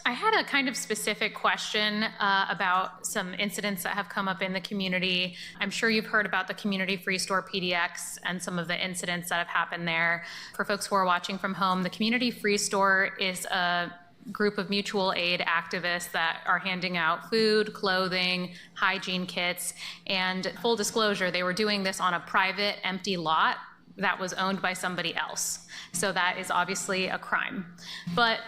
I had a kind of specific question about some incidents that have come up in the community. I'm sure you've heard about the Community Free Store PDX and some of the incidents that have happened there. For folks who are watching from home, the Community Free Store is a group of mutual aid activists that are handing out food, clothing, hygiene kits, and full disclosure, they were doing this on a private, empty lot that was owned by somebody else. So that is obviously a crime. But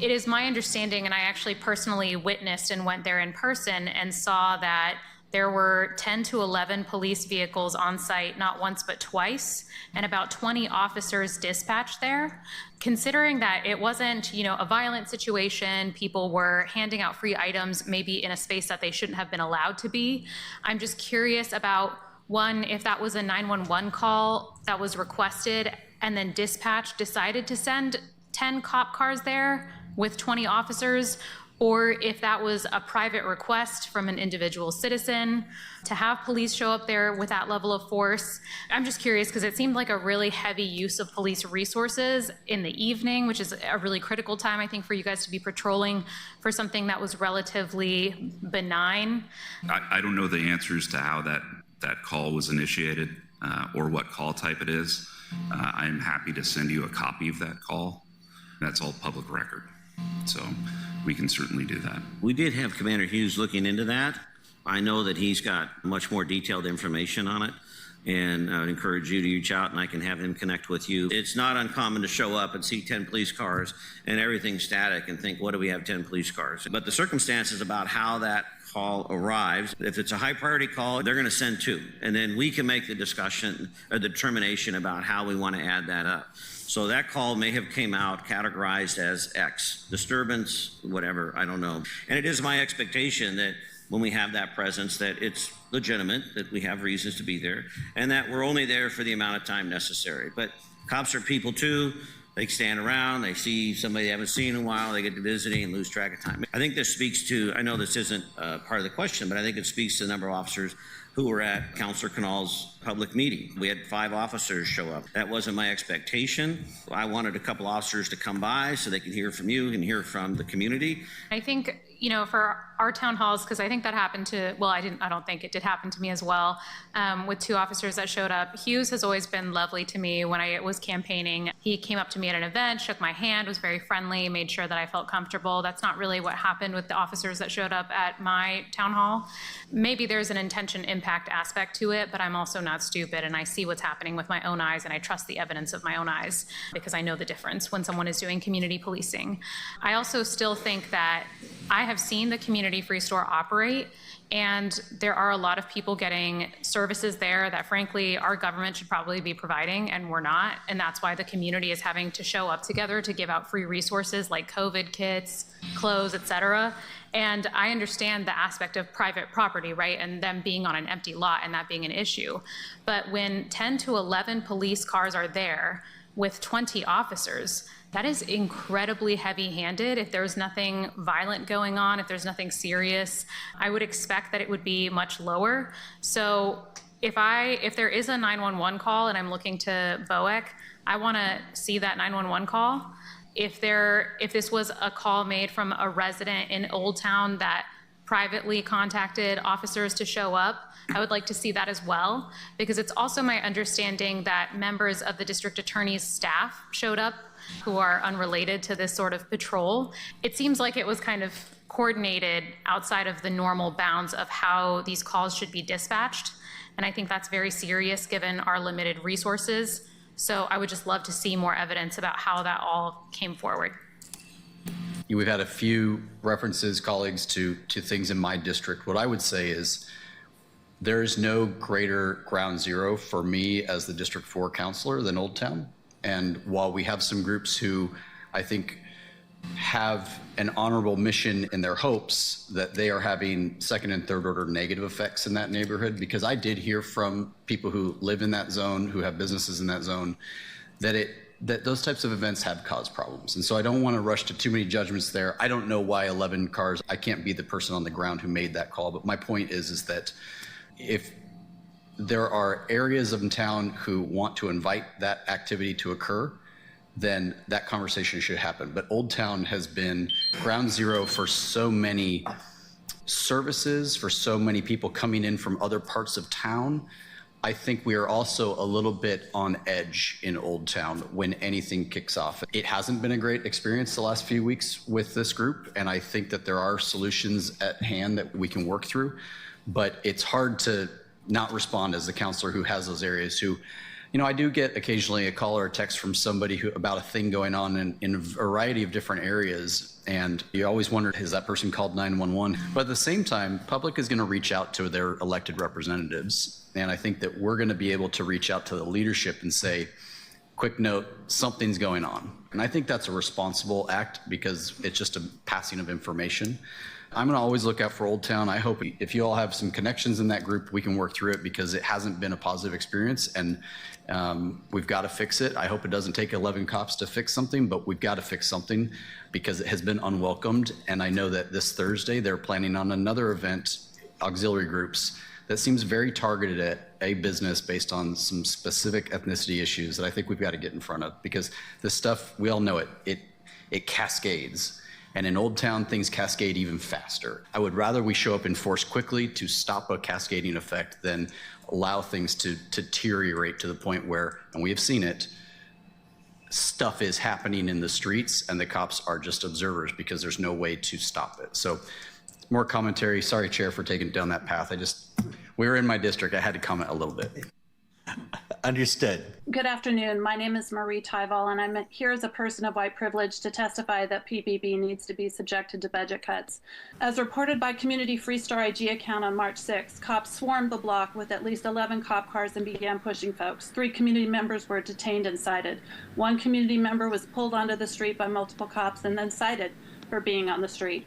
it is my understanding, and I actually personally witnessed and went there in person and saw that there were 10 to 11 police vehicles on site, not once but twice, and about 20 officers dispatched there. Considering that it wasn't, a violent situation, people were handing out free items, maybe in a space that they shouldn't have been allowed to be. I'm just curious about, one, if that was a 911 call that was requested and then dispatch decided to send 10 cop cars there with 20 officers, or if that was a private request from an individual citizen to have police show up there with that level of force. I'm just curious because it seemed like a really heavy use of police resources in the evening, which is a really critical time, I think, for you guys to be patrolling for something that was relatively benign. I don't know the answers to how that call was initiated or what call type it is. I'm happy to send you a copy of that call. That's all public record. So we can certainly do that. We did have Commander Hughes looking into that. I know that he's got much more detailed information on it, and I would encourage you to reach out and I can have him connect with you. It's not uncommon to show up and see 10 police cars and everything's static and think, what do we have 10 police cars? But the circumstances about how that call arrives, if it's a high priority call, they're going to send 2, and then we can make the discussion or the determination about how we want to add that up. So that call may have came out categorized as X, disturbance, whatever, I don't know. And it is my expectation that when we have that presence, that it's legitimate, that we have reasons to be there, and that we're only there for the amount of time necessary. But cops are people too. They stand around, they see somebody they haven't seen in a while, they get to visiting and lose track of time. I think this speaks to, I know this isn't part of the question, but I think it speaks to the number of officers who were at Councilor Canal's public meeting. We had 5 officers show up. That wasn't my expectation. I wanted a couple officers to come by so they can hear from you and hear from the community. I think, for our town halls, because I think that happened to, well, I don't think it did happen to me as well, with 2 officers that showed up. Hughes has always been lovely to me when I was campaigning. He came up to me at an event, shook my hand, was very friendly, made sure that I felt comfortable. That's not really what happened with the officers that showed up at my town hall. Maybe there's an intention impact aspect to it, but I'm also not stupid, and I see what's happening with my own eyes, and I trust the evidence of my own eyes because I know the difference when someone is doing community policing. I also still think that I have seen the Community Free Store operate, and there are a lot of people getting services there that frankly our government should probably be providing, and we're not, and that's why the community is having to show up together to give out free resources like COVID kits, clothes, etc. And I understand the aspect of private property, right, and them being on an empty lot and that being an issue. But when 10 to 11 police cars are there with 20 officers, that is incredibly heavy-handed. If there's nothing violent going on, if there's nothing serious, I would expect that it would be much lower. So if there is a 911 call and I'm looking to BOEC, I want to see that 911 call. If this was a call made from a resident in Old Town that privately contacted officers to show up, I would like to see that as well, because it's also my understanding that members of the district attorney's staff showed up who are unrelated to this sort of patrol. It seems like it was kind of coordinated outside of the normal bounds of how these calls should be dispatched. And I think that's very serious given our limited resources. So I would just love to see more evidence about how that all came forward. We've had a few references, colleagues, to things in my district. What I would say is there is no greater ground zero for me as the District 4 counselor than Old Town. And while we have some groups who I think have an honorable mission in their hopes that they are having second and third order negative effects in that neighborhood, because I did hear from people who live in that zone, who have businesses in that zone, that those types of events have caused problems. And so I don't want to rush to too many judgments there. I don't know why 11 cars, I can't be the person on the ground who made that call, but my point is that if there are areas of town who want to invite that activity to occur, then that conversation should happen. But Old Town has been ground zero for so many services, for so many people coming in from other parts of town. I think we are also a little bit on edge in Old Town when anything kicks off. It hasn't been a great experience the last few weeks with this group, and I think that there are solutions at hand that we can work through, but it's hard to not respond as the counselor who has those areas who, you know, I do get occasionally a call or a text from somebody who about a thing going on in a variety of different areas, and you always wonder, has that person called 911? But at the same time, public is going to reach out to their elected representatives, and I think that we're going to be able to reach out to the leadership and say, quick note, something's going on. And I think that's a responsible act because it's just a passing of information. I'm going to always look out for Old Town. I hope if you all have some connections in that group, we can work through it because it hasn't been a positive experience, and we've got to fix it. I hope it doesn't take 11 cops to fix something, but we've got to fix something because it has been unwelcomed. And I know that this Thursday they're planning on another event, auxiliary groups, that seems very targeted at a business based on some specific ethnicity issues that I think we've got to get in front of, because this stuff, we all know it cascades. And in Old Town, things cascade even faster. I would rather we show up in force quickly to stop a cascading effect than allow things to deteriorate to the point where, and we have seen it, stuff is happening in the streets and the cops are just observers because there's no way to stop it. So more commentary. Sorry, Chair, for taking down that path. We were in my district. I had to comment a little bit. Understood. Good afternoon. My name is Marie Tyval, and I'm here as a person of white privilege to testify that PPB needs to be subjected to budget cuts. As reported by Community Free Star IG account on March 6, cops swarmed the block with at least 11 cop cars and began pushing folks. 3 community members were detained and cited. 1 community member was pulled onto the street by multiple cops and then cited for being on the street.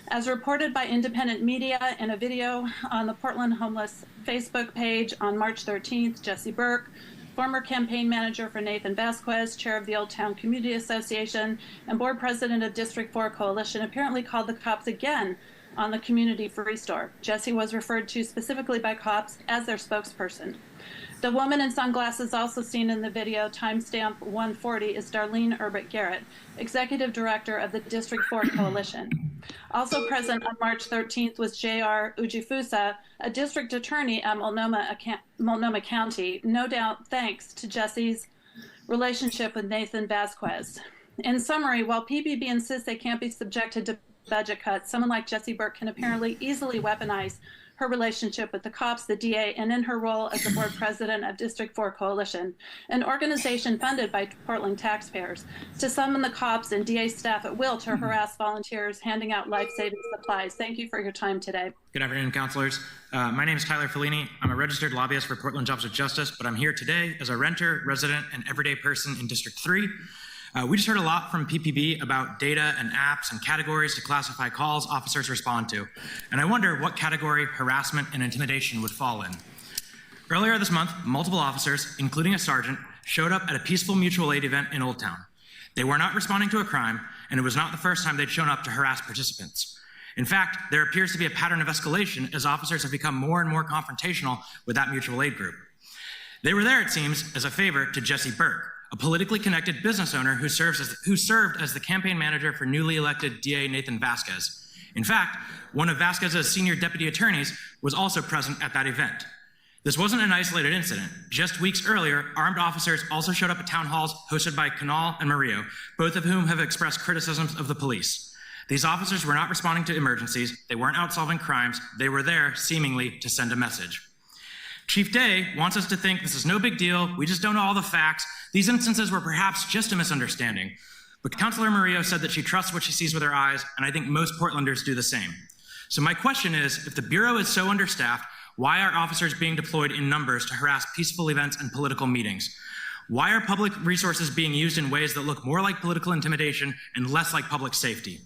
As reported by independent media in a video on the Portland Homeless Facebook page on March 13th, Jesse Burke, former campaign manager for Nathan Vasquez, chair of the Old Town Community Association, and board president of District 4 Coalition, apparently called the cops again on the Community Free Store. Jesse was referred to specifically by cops as their spokesperson. The woman in sunglasses also seen in the video, timestamp 140, is Darlene Urbit Garrett, executive director of the District 4 Coalition. Also present on March 13th was J.R. Ujifusa, a district attorney at Multnomah County, no doubt thanks to Jesse's relationship with Nathan Vasquez. In summary, while PPB insists they can't be subjected to budget cuts, someone like Jesse Burke can apparently easily weaponize her relationship with the cops, the DA, and in her role as the board president of District 4 Coalition, an organization funded by Portland taxpayers, to summon the cops and DA staff at will to harass volunteers handing out life-saving supplies. Thank you for your time today. Good afternoon, councilors. My name is Tyler Fellini. I'm a registered lobbyist for Portland Jobs with Justice, but I'm here today as a renter, resident, and everyday person in District 3. We just heard a lot from PPB about data and apps and categories to classify calls officers respond to. And I wonder what category harassment and intimidation would fall in. Earlier this month, multiple officers, including a sergeant, showed up at a peaceful mutual aid event in Old Town. They were not responding to a crime, and it was not the first time they'd shown up to harass participants. In fact, there appears to be a pattern of escalation as officers have become more and more confrontational with that mutual aid group. They were there, it seems, as a favor to Jesse Burke, a politically connected business owner who served as the campaign manager for newly elected DA Nathan Vasquez. In fact, one of Vasquez's senior deputy attorneys was also present at that event. This wasn't an isolated incident. Just weeks earlier, armed officers also showed up at town halls hosted by Canal and Morillo, both of whom have expressed criticisms of the police. These officers were not responding to emergencies. They weren't out solving crimes. They were there, seemingly, to send a message. Chief Day wants us to think this is no big deal. We just don't know all the facts. These instances were perhaps just a misunderstanding. But Councilor Morillo said that she trusts what she sees with her eyes, and I think most Portlanders do the same. So my question is, if the Bureau is so understaffed, why are officers being deployed in numbers to harass peaceful events and political meetings? Why are public resources being used in ways that look more like political intimidation and less like public safety?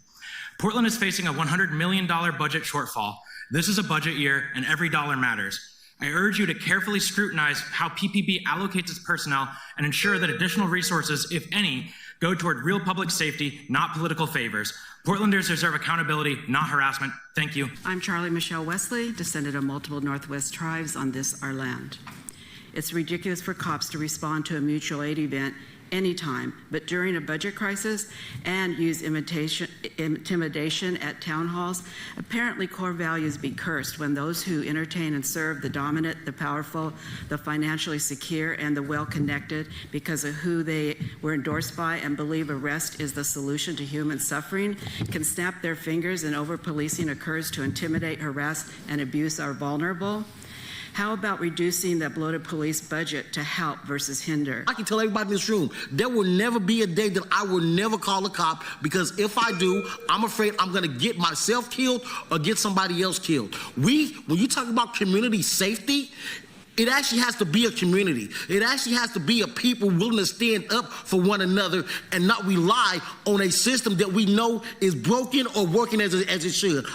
Portland is facing a $100 million budget shortfall. This is a budget year, and every dollar matters. I urge you to carefully scrutinize how PPB allocates its personnel and ensure that additional resources, if any, go toward real public safety, not political favors. Portlanders deserve accountability, not harassment. Thank you. I'm Charlie Michelle Wesley, descendant of multiple Northwest tribes on this, our land. It's ridiculous for cops to respond to a mutual aid event anytime, but during a budget crisis, and use intimidation at town halls. Apparently, core values be cursed when those who entertain and serve the dominant, the powerful, the financially secure, and the well-connected because of who they were endorsed by and believe arrest is the solution to human suffering can snap their fingers and over-policing occurs to intimidate, harass, and abuse our vulnerable. How about reducing the bloated police budget to help versus hinder? I can tell everybody in this room, there will never be a day that I will never call a cop, because if I do, I'm afraid I'm gonna get myself killed or get somebody else killed. When you talk about community safety, it actually has to be a community. It actually has to be a people willing to stand up for one another and not rely on a system that we know is broken or working as it should.